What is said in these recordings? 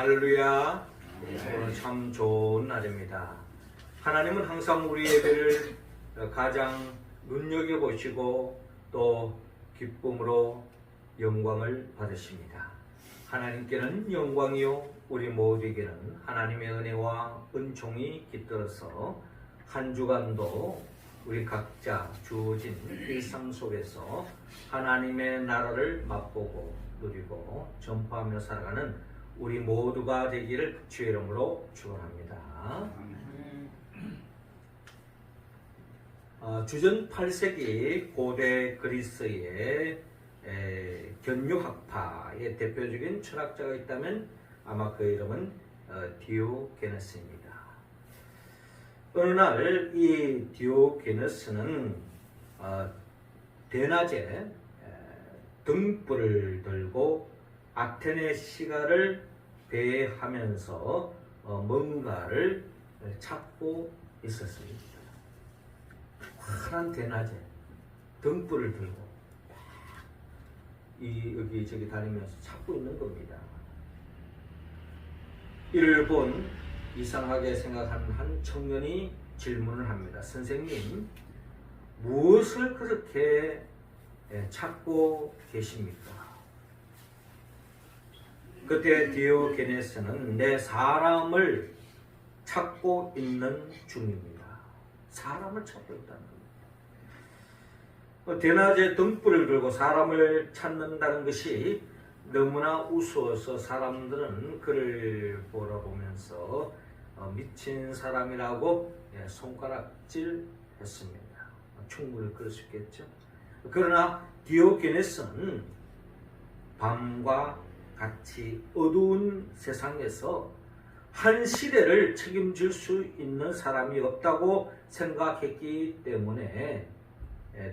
할렐루야. 오늘 참 좋은 날입니다. 하나님은 항상 우리 예배를 가장 눈여겨보시고 또 기쁨으로 영광을 받으십니다. 하나님께는 영광이요 우리 모두에게는 하나님의 은혜와 은총이 깃들어서 한 주간도 우리 각자 주어진 일상 속에서 하나님의 나라를 맛보고 누리고 전파하며 살아가는 우리 모두가 되기를 주의 이름으로 축원합니다. 주전 8세기 고대 그리스의 견유학파의 대표적인 철학자가 있다면 아마 그 이름은 디오게네스입니다. 어느 날 이 디오게네스는 대낮에 등불을 들고 아테네 시가를 배회하면서 뭔가를 찾고 있었습니다. 환한 대낮에 등불을 들고 여기저기 다니면서 찾고 있는 겁니다. 이를 본 이상하게 생각하는 한 청년이 질문을 합니다. 선생님, 무엇을 그렇게 찾고 계십니까? 그때 디오게네스는 내 사람을 찾고 있는 중입니다. 사람을 찾고 있다는 겁니다. 대낮에 등불을 들고 사람을 찾는다는 것이 너무나 우스워서 사람들은 그를 보러보면서 미친 사람이라고 손가락질 했습니다. 충분히 그럴 수 있겠죠. 그러나 디오게네스는 밤과 같이 어두운 세상에서 한 시대를 책임질 수 있는 사람이 없다고 생각했기 때문에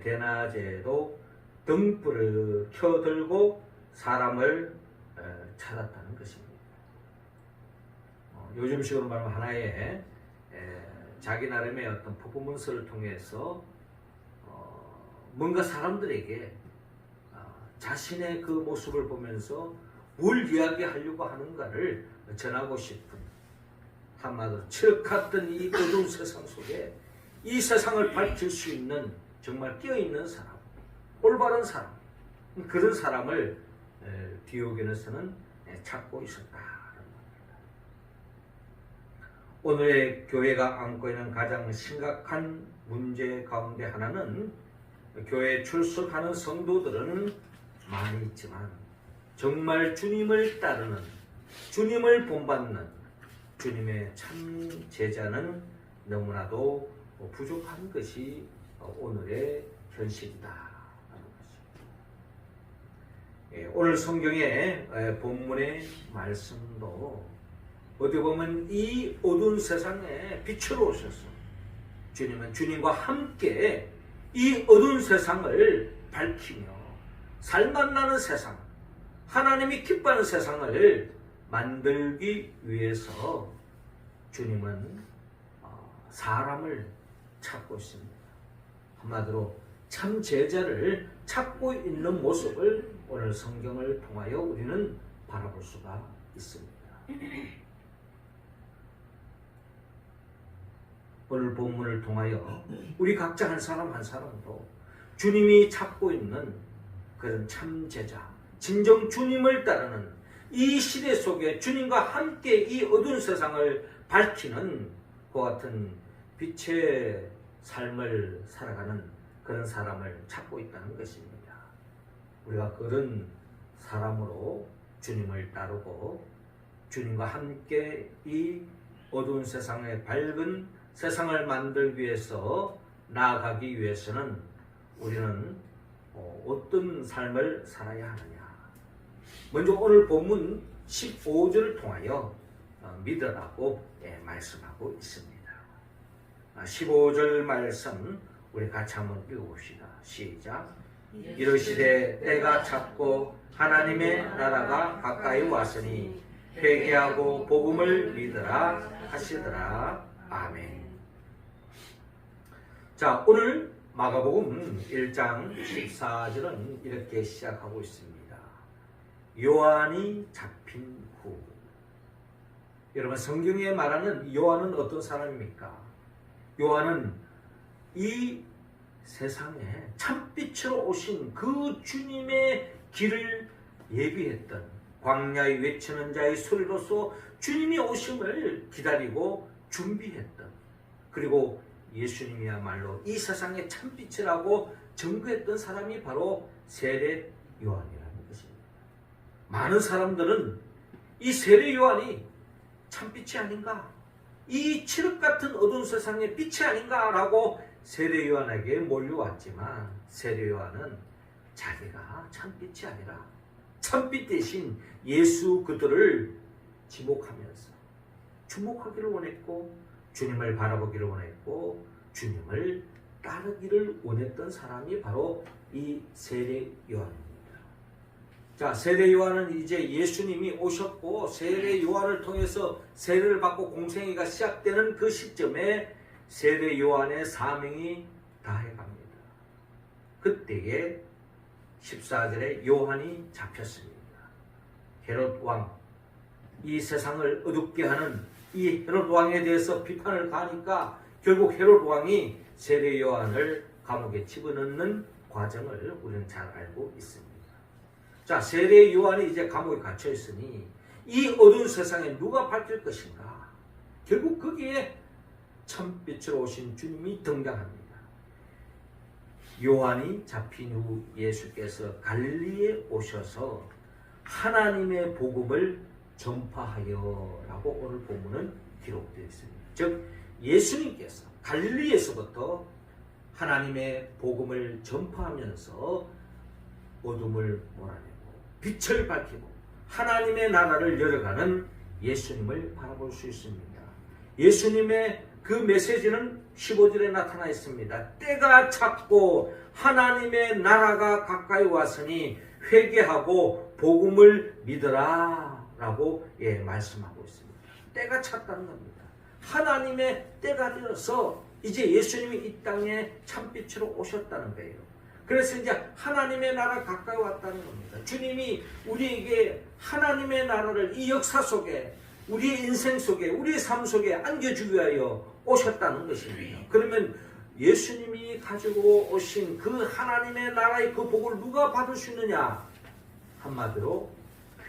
대낮에도 등불을 켜들고 사람을 찾았다는 것입니다. 요즘식으로 말하면 하나의 자기 나름의 어떤 퍼포먼스를 통해서 뭔가 사람들에게 자신의 그 모습을 보면서 뭘 이야기하려고 하는가를 전하고 싶은, 한마디로 칠흑 같던 이 어두운 세상 속에 이 세상을 밝힐 수 있는 정말 깨어있는 사람, 올바른 사람, 그런 사람을 디오게네스는 찾고 있었다. 오늘의 교회가 안고 있는 가장 심각한 문제 가운데 하나는 교회에 출석하는 성도들은 많이 있지만 정말 주님을 따르는, 주님을 본받는 주님의 참 제자는 너무나도 부족한 것이 오늘의 현실이다. 오늘 성경의 본문의 말씀도 어디 보면 이 어두운 세상에 빛으로 오셔서 주님은 주님과 함께 이 어두운 세상을 밝히며 살맛 나는 세상, 하나님이 기뻐하는 세상을 만들기 위해서 주님은 사람을 찾고 있습니다. 한마디로 참 제자를 찾고 있는 모습을 오늘 성경을 통하여 우리는 바라볼 수가 있습니다. 오늘 본문을 통하여 우리 각자 한 사람 한 사람도 주님이 찾고 있는 그런 참 제자, 진정 주님을 따르는 이 시대 속에 주님과 함께 이 어두운 세상을 밝히는 그와 같은 빛의 삶을 살아가는 그런 사람을 찾고 있다는 것입니다. 우리가 그런 사람으로 주님을 따르고 주님과 함께 이 어두운 세상의 밝은 세상을 만들기 위해서 나아가기 위해서는 우리는 어떤 삶을 살아야 하느냐. 먼저 오늘 본문 15절을 통하여 믿으라고 말씀하고 있습니다. 15절 말씀 우리 같이 한번 읽어봅시다. 시작. 이르시되 때가 찼고 하나님의 나라가 가까이 왔으니 회개하고 복음을 믿으라 하시더라. 아멘. 자, 오늘 마가복음 1장 14절은 이렇게 시작하고 있습니다. 요한이 잡힌 후 여러분, 성경에 말하는 요한은 어떤 사람입니까? 요한은 이 세상에 참빛으로 오신 그 주님의 길을 예비했던, 광야에 외치는 자의 소리로서 주님이 오심을 기다리고 준비했던, 그리고 예수님이야말로 이 세상의 참빛이라고 증거했던 사람이 바로 세례 요한이라는 것입니다. 많은 사람들은 이 세례 요한이 참빛이 아닌가, 이 칠흑 같은 어두운 세상의 빛이 아닌가라고 세례 요한에게 몰려왔지만, 세례 요한은 자기가 참빛이 아니라 참빛 대신 예수 그들을 지목하면서 주목하기를 원했고, 주님을 바라보기를 원했고, 주님을 따르기를 원했던 사람이 바로 이 세례 요한입니다. 자, 세례 요한은 이제 예수님이 오셨고 세례 요한을 통해서 세례를 받고 공생애가 시작되는 그 시점에 세례 요한의 사명이 다해갑니다. 그때에 14절에 요한이 잡혔습니다. 헤롯 왕, 이 세상을 어둡게 하는 이 헤롯 왕에 대해서 비판을 가하니까 결국 헤롯 왕이 세례 요한을 감옥에 집어넣는 과정을 우리는 잘 알고 있습니다. 자, 세례 요한이 이제 감옥에 갇혀 있으니 이 어두운 세상에 누가 밝힐 것인가? 결국 거기에 참빛으로 오신 주님이 등장합니다. 요한이 잡힌 후 예수께서 갈릴리에 오셔서 하나님의 복음을 전파하여 라고 오늘 본문은 기록되어 있습니다. 즉 예수님께서 갈릴리에서부터 하나님의 복음을 전파하면서 어둠을 몰아내고 빛을 밝히고 하나님의 나라를 열어가는 예수님을 바라볼 수 있습니다. 예수님의 그 메시지는 15절에 나타나 있습니다. 때가 찼고 하나님의 나라가 가까이 왔으니 회개하고 복음을 믿으라 라고 말씀하고 있습니다. 때가 찼다는 겁니다. 하나님의 때가 되어서 이제 예수님이 이 땅에 참빛으로 오셨다는 거예요. 그래서 이제 하나님의 나라 가까이 왔다는 겁니다. 주님이 우리에게 하나님의 나라를 이 역사 속에, 우리의 인생 속에, 우리의 삶 속에 안겨주기 위하여 오셨다는 것입니다. 그러면 예수님이 가지고 오신 그 하나님의 나라의 그 복을 누가 받을 수 있느냐? 한마디로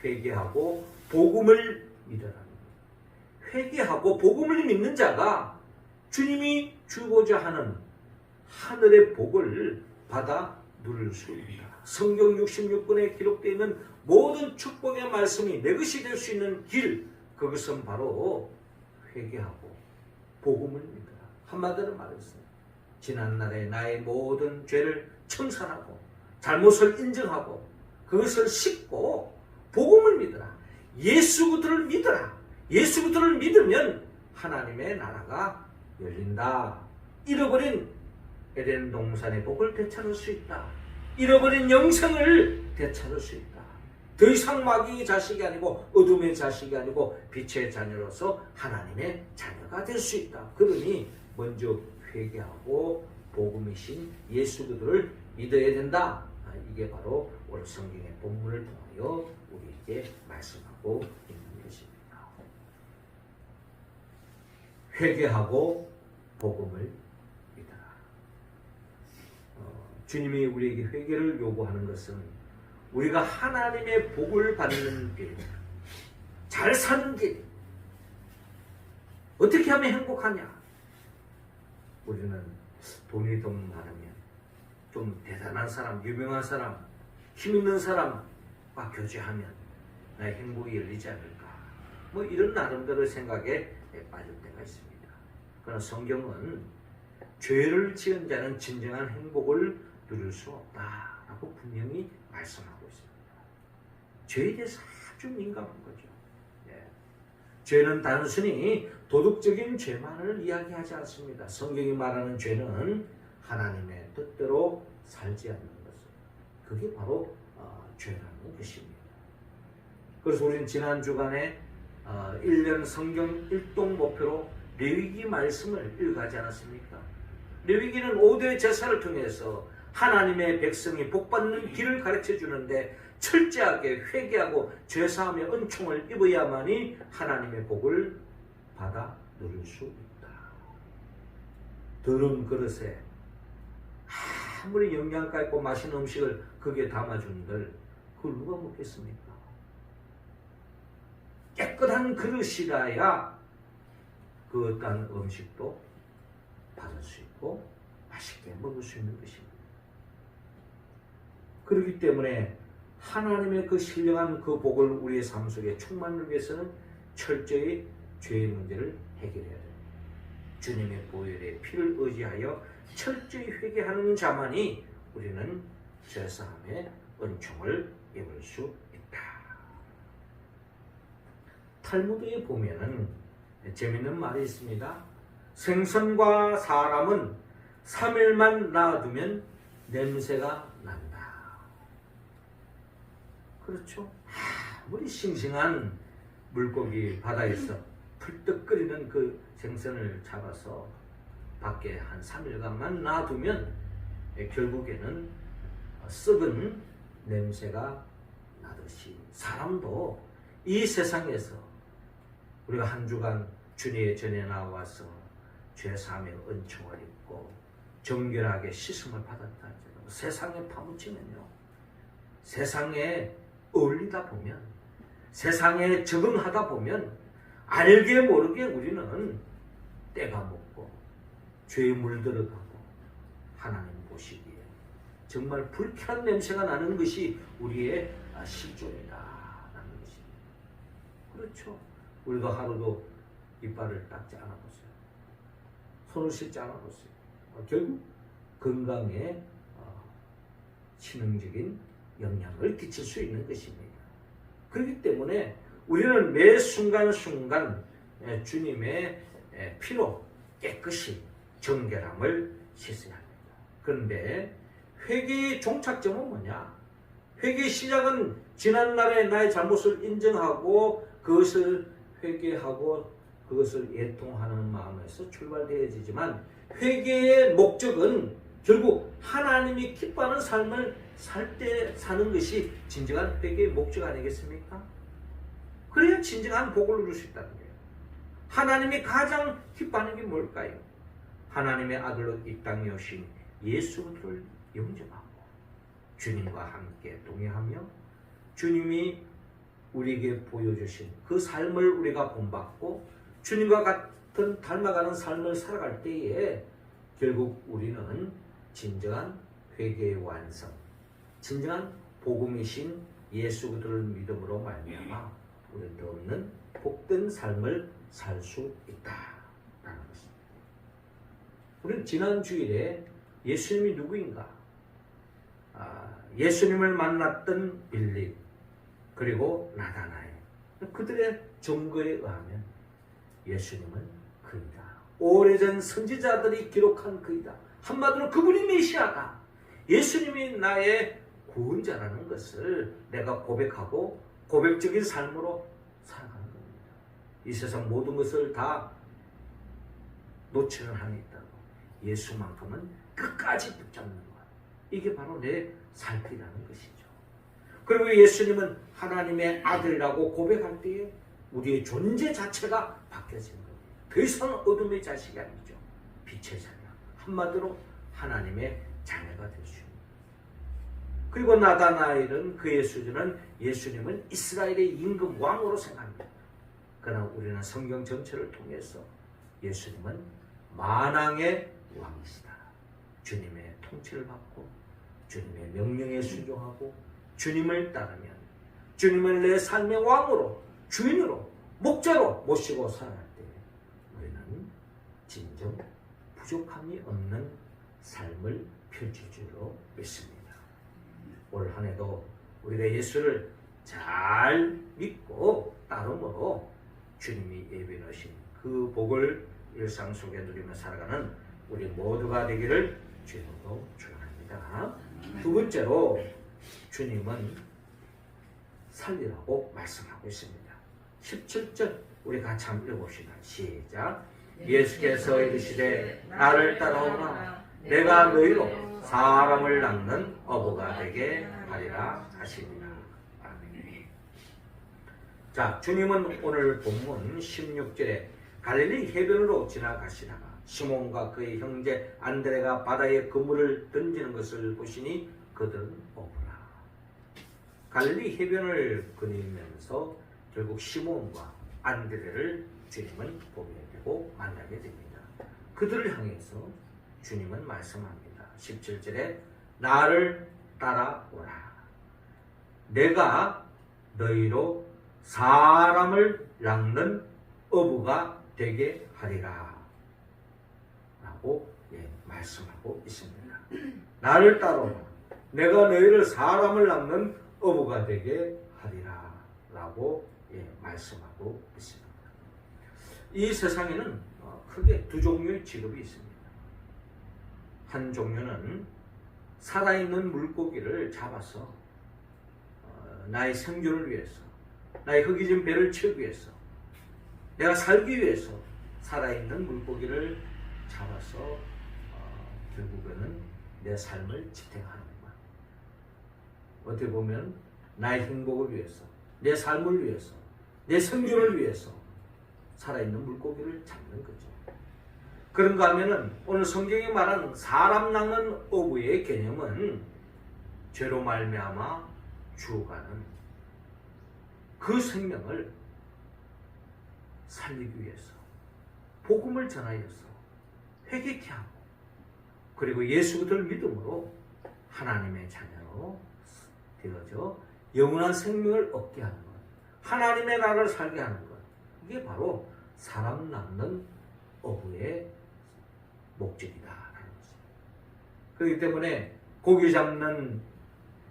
회개하고 복음을 믿으라는 거예요. 회개하고 복음을 믿는 자가 주님이 주고자 하는 하늘의 복을 받아 누릴 수 있다. 성경 66권에 기록되어 있는 모든 축복의 말씀이 내 것이 될 수 있는 길, 그것은 바로 회개하고 복음을 믿어라. 한마디로 말해서 지난날에 나의 모든 죄를 청산하고 잘못을 인정하고 그것을 씻고 복음을 믿어라. 예수 그들을 믿어라. 예수 그들을 믿으면 하나님의 나라가 열린다. 잃어버린 에덴 동산의 복을 되찾을 수 있다. 잃어버린 영생을 되찾을 수 있다. 더 이상 마귀의 자식이 아니고 어둠의 자식이 아니고 빛의 자녀로서 하나님의 자녀가 될 수 있다. 그러니 먼저 회개하고 복음이신 예수 그들을 믿어야 된다. 이게 바로 오늘 성경의 본문을 통하여 우리에게 말씀하고 있는 것입니다. 회개하고 복음을 믿어라. 주님이 우리에게 회개를 요구하는 것은 우리가 하나님의 복을 받는 길, 잘 사는 길, 어떻게 하면 행복하냐? 우리는 돈이 좀 많으면, 좀 대단한 사람, 유명한 사람, 힘 있는 사람과 교제하면 나의 행복이 열리지 않을까? 뭐 이런 나름대로 생각에 빠질 때가 있습니다. 그러나 성경은 죄를 지은 자는 진정한 행복을 누릴 수 없다라고 분명히 말씀하고 있습니다. 죄에 대해서 아주 민감한 거죠. 죄는 단순히 도덕적인 죄만을 이야기하지 않습니다. 성경이 말하는 죄는 하나님의 뜻대로 살지 않는 것을, 그게 바로 죄라는 것입니다. 그래서 우리는 지난 주간에 1년 성경 일동 목표로 레위기 말씀을 읽어가지 않았습니까? 레위기는 5대 제사를 통해서 하나님의 백성이 복받는 길을 가르쳐 주는데 철저하게 회개하고 죄사함의 은총을 입어야만이 하나님의 복을 받아 누릴 수 있다. 더러운 그릇에 아무리 영양가 있고 맛있는 음식을 거기에 담아준들 그걸 누가 먹겠습니까? 깨끗한 그릇이라야 그 어떤 음식도 받을 수 있고 맛있게 먹을 수 있는 것입니다. 그렇기 때문에 하나님의 그 신령한 그 복을 우리의 삶 속에 충만을 위해서는 철저히 죄의 문제를 해결해야 됩니다. 주님의 보혈의 피를 의지하여 철저히 회개하는 자만이 우리는 죄사함의 은총을 입을 수 있다. 탈무드에 보면은 재밌는 말이 있습니다. 생선과 사람은 3일만 놔두면 냄새가 난다. 그렇죠? 아무리 싱싱한 물고기 바다에서 풀떡 끓이는 그 생선을 잡아서 밖에 한 3일간만 놔두면 결국에는 썩은 냄새가 나듯이 사람도 이 세상에서 우리가 한 주간 주님의 전에 나와서 죄사함의 은총을 입고 정결하게 씻음을 받았다 할지라도 세상에 파묻히면요, 세상에 어울리다 보면, 세상에 적응하다 보면 알게 모르게 우리는 때가 먹고 죄에 물들어가고 하나님 보시기에 정말 불쾌한 냄새가 나는 것이 우리의 실존이다라는 것입니다. 그렇죠? 우리가 하루도 이빨을 닦지 않아봤어요. 손을 씻지 않아봤어요. 결국 건강에 치명적인 영향을 끼칠 수 있는 것입니다. 그렇기 때문에 우리는 매 순간순간 주님의 피로 깨끗이 정결함을 씻어야 합니다. 그런데 회개의 종착점은 뭐냐? 회개의 시작은 지난날의 나의 잘못을 인정하고 그것을 회개하고 그것을 애통하는 마음에서 출발되어지지만 회개의 목적은 결국 하나님이 기뻐하는 삶을 살 때 사는 것이 진정한 회개의 목적 아니겠습니까? 그래야 진정한 복을 누릴 수 있다는 거예요. 하나님이 가장 기뻐하는 게 뭘까요? 하나님의 아들로 이 땅에 오신 예수 그리스도를 영접하고 주님과 함께 동행하며 주님이 우리에게 보여주신 그 삶을 우리가 본받고 주님과 같은 닮아가는 삶을 살아갈 때에 결국 우리는 진정한 회개의 완성, 진정한 복음이신 예수 그리스도를 믿음으로 말미암아 우리는 더 없는 복된 삶을 살 수 있다라는 것입니다. 우리는 지난 주일에 예수님이 누구인가? 예수님을 만났던 빌립 그리고 나다나엘 그들의 증거에 의하면 예수님은 그이다. 오래전 선지자들이 기록한 그이다. 한마디로 그분이 메시아다. 예수님이 나의 구원자라는 것을 내가 고백하고 고백적인 삶으로 살아가는 겁니다. 이 세상 모든 것을 다 놓치는 한이 있다고 예수만큼은 끝까지 붙잡는 것. 이게 바로 내 삶이라는 것이죠. 그리고 예수님은 하나님의 아들이라고 고백할 때에 우리의 존재 자체가 바뀌어지는 겁니다. 더 이상 어둠의 자식이 아니죠. 빛의 자녀. 한마디로 하나님의 자녀가 될 수 있습니다. 그리고 나다나엘은 그의 수준은 예수님은 이스라엘의 임금 왕으로 생각합니다. 그러나 우리는 성경 전체를 통해서 예수님은 만왕의 왕이시다. 주님의 통치를 받고 주님의 명령에 순종하고 주님을 따르면 주님을 내 삶의 왕으로 주인으로 목자로 모시고 살아갈 때 우리는 진정 부족함이 없는 삶을 펼칠 줄로 믿습니다. 올 한 해도 우리가 예수를 잘 믿고 따름으로 주님이 예비해 놓으신 그 복을 일상 속에 누리며 살아가는 우리 모두가 되기를 주님으로 축원합니다. 두 번째로 주님은 살리라고 말씀하고 있습니다. 17절 우리 같이 한번 읽어봅시다. 시작. 예수께서 이르시되 나를 따라오라 내가 너희로 사람을 낚는 어부가 되게 하리라 하시니라. 자, 주님은 오늘 본문 16절에 갈릴리 해변으로 지나가시다가 시몬과 그의 형제 안드레가 바다에 그물을 던지는 것을 보시니 그들은 오구나. 갈릴리 해변을 거니면서 결국 시몬과 안드레를 주님은 보게 되고 만나게 됩니다. 그들을 향해서 주님은 말씀합니다. 17절에 나를 따라오라. 내가 너희로 사람을 낚는 어부가 되게 하리라 라고 말씀하고 있습니다. 나를 따라오라. 내가 너희를 사람을 낚는 어부가 되게 하리라 라고 말씀하고 있습니다. 이 세상에는 크게 두 종류의 직업이 있습니다. 한 종류는 살아있는 물고기를 잡아서 나의 생존을 위해서, 나의 허기진 배를 채우기 위해서, 내가 살기 위해서 살아있는 물고기를 잡아서 결국에는 내 삶을 지탱하는 것. 어떻게 보면 나의 행복을 위해서, 내 삶을 위해서, 내 생존을 위해서 살아있는 물고기를 잡는 거죠. 그런가 하면은 오늘 성경이 말하는 사람 낚는 어부의 개념은 죄로 말미암아 죽어가는 그 생명을 살리기 위해서 복음을 전하여서 회개케 하고 그리고 예수 그리스도를 믿음으로 하나님의 자녀로 되어져 영원한 생명을 얻게 하는 것, 하나님의 나라를 살게 하는 것, 이게 바로 사람 낚는 어부의 목적이다라는 것입니다. 그렇기 때문에 고기 잡는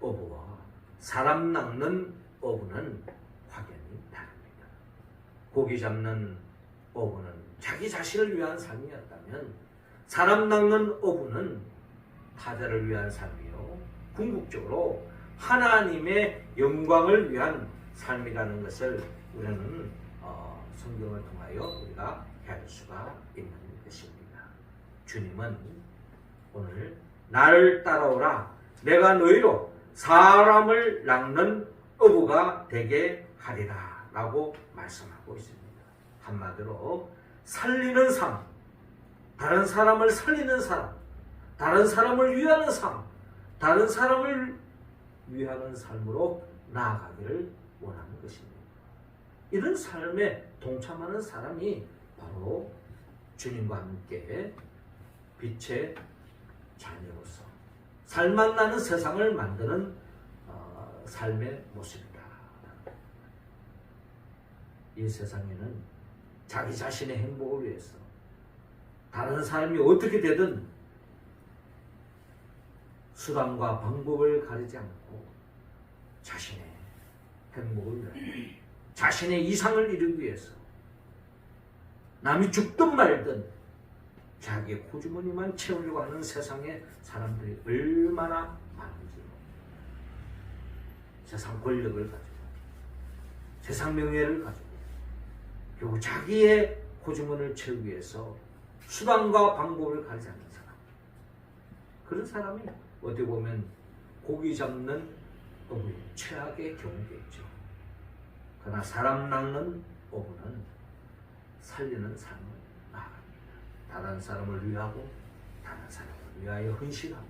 어부와 사람 낚는 어부는 확연히 다릅니다. 고기 잡는 어부는 자기 자신을 위한 삶이었다면 사람 낚는 어부는 타자를 위한 삶이요 궁극적으로 하나님의 영광을 위한 삶이라는 것을 우리는 성경을 통하여 우리가 알 수가 있는 것입니다. 주님은 오늘 나를 따라오라. 내가 너희로 사람을 낚는 어부가 되게 하리라 라고 말씀하고 있습니다. 한마디로 살리는 삶, 다른 사람을 살리는 삶, 다른 사람을 위하는 삶, 다른 사람을 위하는 삶으로 나아가기를 원하는 것입니다. 이런 삶에 동참하는 사람이 바로 주님과 함께 빛의 자녀로서 살맛 나는 세상을 만드는 삶의 모습이다. 이 세상에는 자기 자신의 행복을 위해서 다른 사람이 어떻게 되든 수단과 방법을 가리지 않고 자신의 행복을 위하여 자신의 이상을 이루기 위해서 남이 죽든 말든 자기의 호주머니만 채우려고 하는 세상의 사람들이 얼마나 많은지, 세상 권력을 가지고 세상 명예를 가지고 결국 자기의 호주머니를 채우기 위해서 수단과 방법을 가리지 않는 사람, 그런 사람이 어떻게 보면 고기 잡는 어부의 최악의 경우겠죠. 그러나 사람 낚는 어부는 살리는 삶을 나아갑니다. 다른 사람을 위하고 다른 사람을 위하여 헌신하고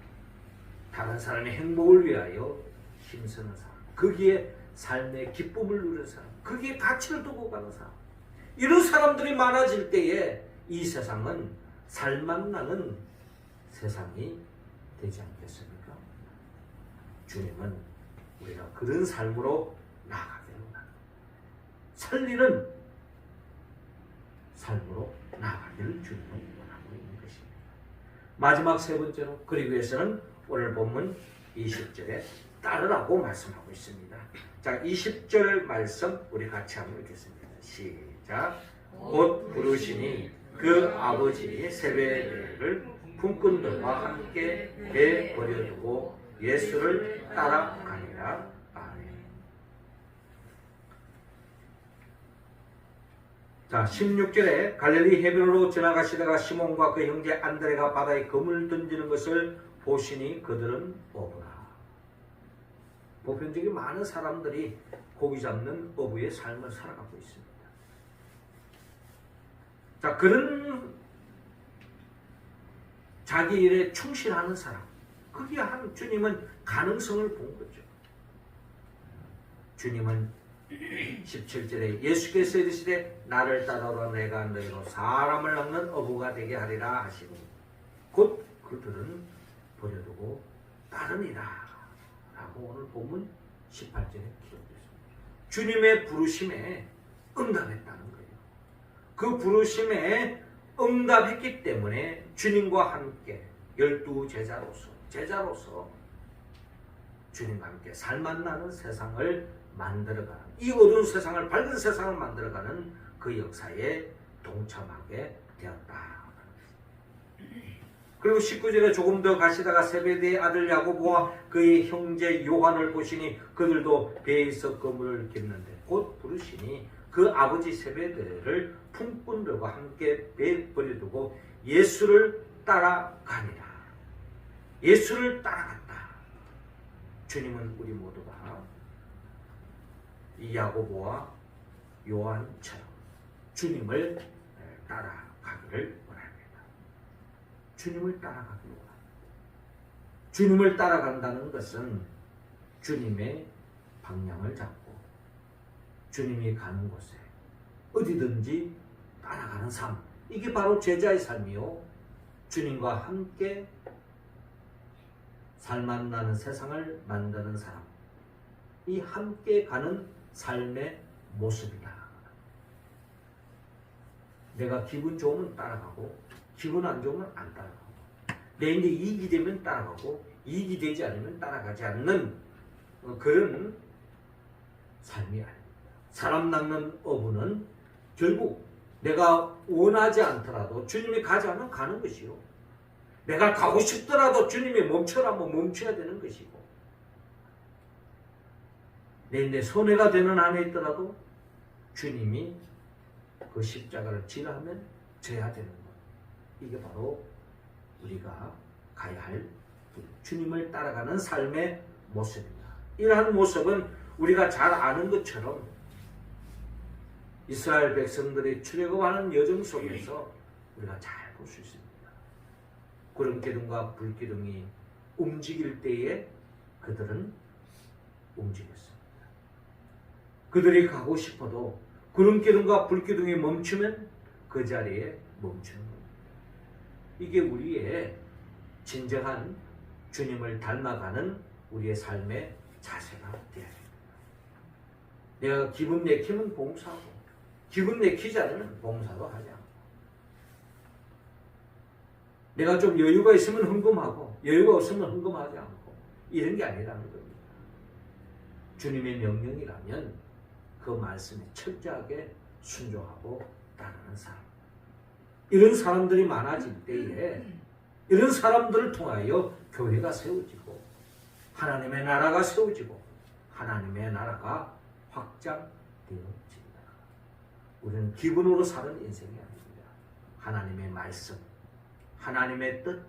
다른 사람의 행복을 위하여 힘쓰는 사람, 거기에 삶의 기쁨을 누리는 사람, 거기에 가치를 두고 가는 사람, 이런 사람들이 많아질 때에 이 세상은 살맛 나는 세상이 되지 않겠습니까? 주님은 우리가 그런 삶으로 나아가기를 원합니다. 살리는 삶으로 나아가기를 주님은 원하고 있는 것입니다. 마지막 세 번째로 그러기 위해서는 오늘 본문 20절에 따르라고 말씀하고 있습니다. 자, 20절 말씀 우리 같이 한번 읽겠습니다. 시작. 곧 부르시니 그 아버지 세베대를 품꾼들과 함께 배 버려두고 예수를 따라가니라. 아멘. 자, 16절에 갈릴리 해변으로 지나가시다가 시몬과 그 형제 안드레가 바다에 그물 던지는 것을 보시니 그들은 오구나. 보편적인 많은 사람들이 고기 잡는 어부의 삶을 살아가고 있습니다. 자, 그런 자기 일에 충실하는 사람, 거기에 한 주님은 가능성을 본 거죠. 주님은 17절에 예수께서 이르시되 나를 따라오라 내가 너희로 사람을 낚는 어부가 되게 하리라 하시니 곧 그들은 버려두고 따르니라 라고 오늘 본문 18절에 기록됐습니다. 주님의 부르심에 응답했다는 거예요. 그 부르심에 응답했기 때문에 주님과 함께 12 제자로서 주님과 함께 살맛나는 세상을 만들어가는, 이 어두운 세상을 밝은 세상을 만들어가는 그 역사에 동참하게 되었다. 그리고 19절에 조금 더 가시다가 세베대의 아들 야고보와 그의 형제 요한을 보시니 그들도 배에서 그물을 깁는데 곧 부르시니 그 아버지 세베대를 품꾼들과 함께 배에 버려두고 예수를 따라가니라. 예수를 따라갔다. 주님은 우리 모두가 이 야고보와 요한처럼 주님을 따라가기를 원합니다. 주님을 따라가기를 원합니다. 주님을 따라간다는 것은 주님의 방향을 잡고 주님이 가는 곳에 어디든지 따라가는 삶, 이게 바로 제자의 삶이요, 주님과 함께 살맛나는 세상을 만드는 사람, 이 함께 가는 삶의 모습이다. 내가 기분 좋으면 따라가고 기분 안 좋으면 안 따라가고, 내 이제 이익이 되면 따라가고 이익이 되지 않으면 따라가지 않는 그런 삶이 아닙니다. 사람 낚는 어부는 결국 내가 원하지 않더라도 주님이 가지 않으면 가는 것이요, 내가 가고 싶더라도 주님이 멈춰라면 멈춰야 되는 것이고, 내 손해가 되는 한에 있더라도 주님이 그 십자가를 지나면 져야 되는 것. 이게 바로 우리가 가야 할 주님을 따라가는 삶의 모습입니다. 이러한 모습은 우리가 잘 아는 것처럼 이스라엘 백성들이 출애굽하는 여정 속에서 우리가 잘 볼 수 있습니다. 구름기둥과 불기둥이 움직일 때에 그들은 움직였습니다. 그들이 가고 싶어도 구름기둥과 불기둥이 멈추면 그 자리에 멈추는 겁니다. 이게 우리의 진정한 주님을 닮아가는 우리의 삶의 자세가 되어야 됩니다. 내가 기분 내키면 봉사하고 기분 내키지 않으면 봉사도 하지 않고, 내가 좀 여유가 있으면 헌금하고 여유가 없으면 헌금하지 않고, 이런 게 아니라는 겁니다. 주님의 명령이라면 그 말씀에 철저하게 순종하고 따르는 사람, 이런 사람들이 많아질 때에 이런 사람들을 통하여 교회가 세워지고 하나님의 나라가 세워지고 하나님의 나라가 확장되어집니다. 우리는 기분으로 사는 인생이 아닙니다. 하나님의 말씀, 하나님의 뜻,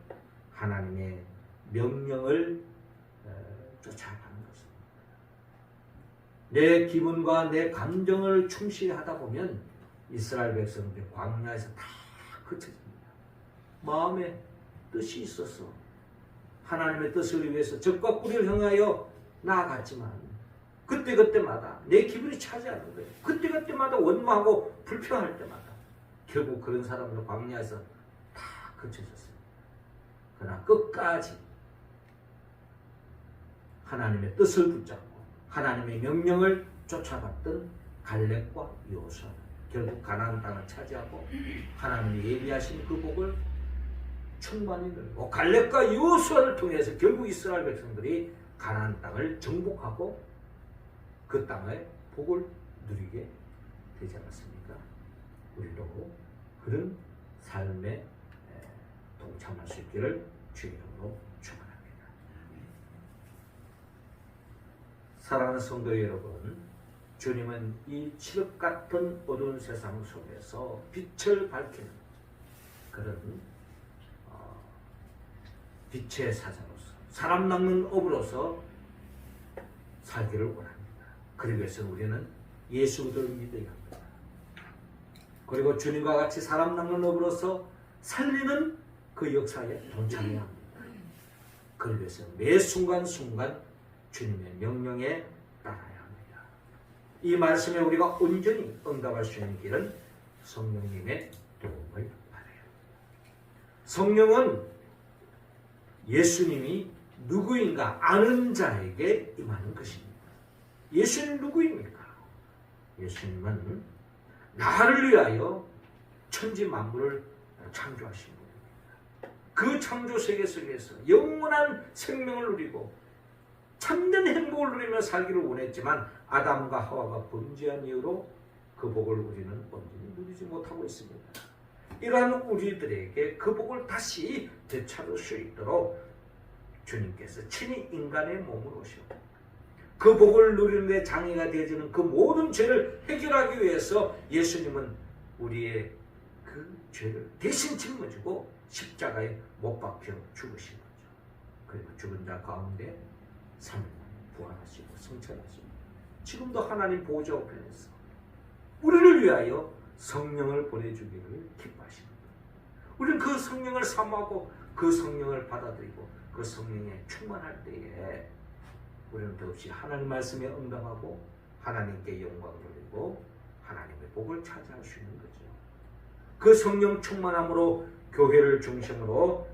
하나님의 명령을 쫓아가는 것입니다. 내 기분과 내 감정을 충실히 하다 보면 이스라엘 백성들이 광야에서 다 흩어집니다. 마음에 뜻이 있어서 하나님의 뜻을 위해서 적과 꿀을 향하여 나아갔지만 그때그때마다 내 기분이 차지하는 거예요. 그때그때마다 원망하고 불평할 때마다 결국 그런 사람들 광야에서 다 흩어졌어요. 그러나 끝까지 하나님의 뜻을 붙잡고 하나님의 명령을 쫓아갔던 갈렙과 여호수아, 결국 가나안 땅을 차지하고 하나님이 예비하신 그 복을 충만히 누리고, 갈렙과 여호수아를 통해서 결국 이스라엘 백성들이 가나안 땅을 정복하고 그 땅의 복을 누리게 되지 않았습니까? 우리도 그런 삶에 동참할 수 있기를 주의 이름으로 축원합니다. 사랑하는 성도 여러분, 주님은 이 칠흑 같은 어두운 세상 속에서 빛을 밝히는 그런 빛의 사자로서, 사람 낚는 업으로서 살기를 원합니다. 그러기 위해서 우리는 예수를 믿어야 합니다. 그리고 주님과 같이 사람 낚는 업으로서 살리는 그 역사에 동참해야 합니다. 그러기 위해서 매 순간순간 주님의 명령에 따라야 합니다. 이 말씀에 우리가 온전히 응답할 수 있는 길은 성령님의 도움을 받아야 합니다. 성령은 예수님이 누구인가 아는 자에게 임하는 것입니다. 예수님 누구입니까? 예수님은 나를 위하여 천지 만물을 창조하신 분입니다. 그 창조 세계 속에서 영원한 생명을 누리고 참된 행복을 누리며 살기를 원했지만 아담과 하와가 범죄한 이유로 그 복을 우리는 온전히 누리지 못하고 있습니다. 이러한 우리들에게 그 복을 다시 되찾을 수 있도록 주님께서 친히 인간의 몸으로 오셨고 그 복을 누리는 데 장애가 되어지는 그 모든 죄를 해결하기 위해서 예수님은 우리의 그 죄를 대신 짊어지고 십자가에 못 박혀 죽으신 거죠. 그리고 죽은 자 가운데 3일 만에 부활하시고 승천하시고 지금도 하나님 보좌 우편에서 우리를 위하여 성령을 보내주기를 기뻐하십니다. 우리는 그 성령을 사모하고 그 성령을 받아들이고 그 성령에 충만할 때에 우리는 더없이 하나님 말씀에 응답하고 하나님께 영광을 돌리고 하나님의 복을 차지할 수 있는 거죠. 그 성령 충만함으로 교회를 중심으로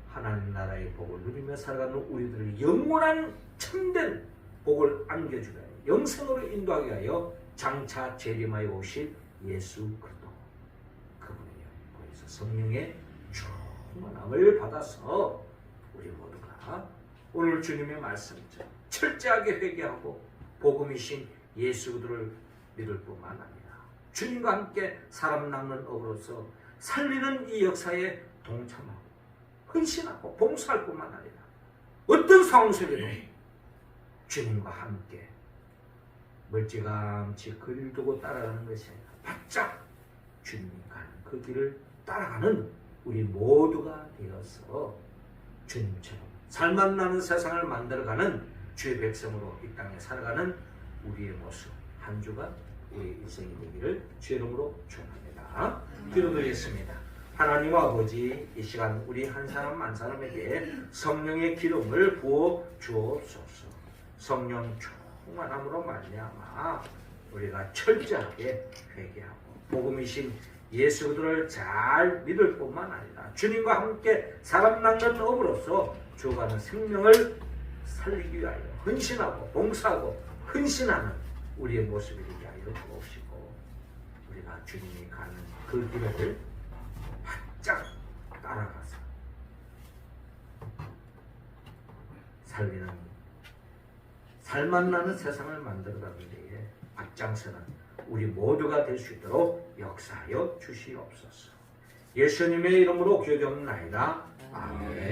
하나님 나라의 복을 누리며 살아가는 우리들을 영원한 참된 복을 안겨주게 하여 영생으로 인도하게 하여 장차 재림하여 오실 예수 그리스도 그분의 보혜사 성령의 충만함을 받아서 우리 모두가 오늘 주님의 말씀처럼 철저하게 회개하고 복음이신 예수 그리스도를 믿을 뿐만 아니라 주님과 함께 사람 낚는 업으로서 살리는 이 역사에 동참하고 헌신하고 봉사할 뿐만 아니라 어떤 상황 속에도 주님과 함께 멀찌감치 거리를 두고 따라가는 것이 아니라 바짝 주님이 가는 그 길을 따라가는 우리 모두가 되어서 주님처럼 살맛 나는 세상을 만들어가는 주의 백성으로 이 땅에 살아가는 우리의 모습 한 주가 우리의 인생이 되기를 주의 이름으로 축원합니다. 기도드리겠습니다. 하나님 아버지, 이 시간 우리 한 사람 한 사람에게 성령의 기름을 부어 주옵소서. 성령 충만함으로 말미암아 우리가 철저하게 회개하고 복음이신 예수 그리스도를 잘 믿을 뿐만 아니라 주님과 함께 사람 낚는 업으로서 죽어가는 생명을 살리기 위하여 헌신하고 봉사하고 헌신하는 우리의 모습이 되게 하여 주옵시고 우리가 주님이 가는 그 길을 바짝 따라가서 살리는 살맛 나는 세상을 만들어가는 데에 앞장서는 우리 모두가 될 수 있도록 역사하여 주시옵소서. 예수님의 이름으로 기도하옵나이다. 아멘.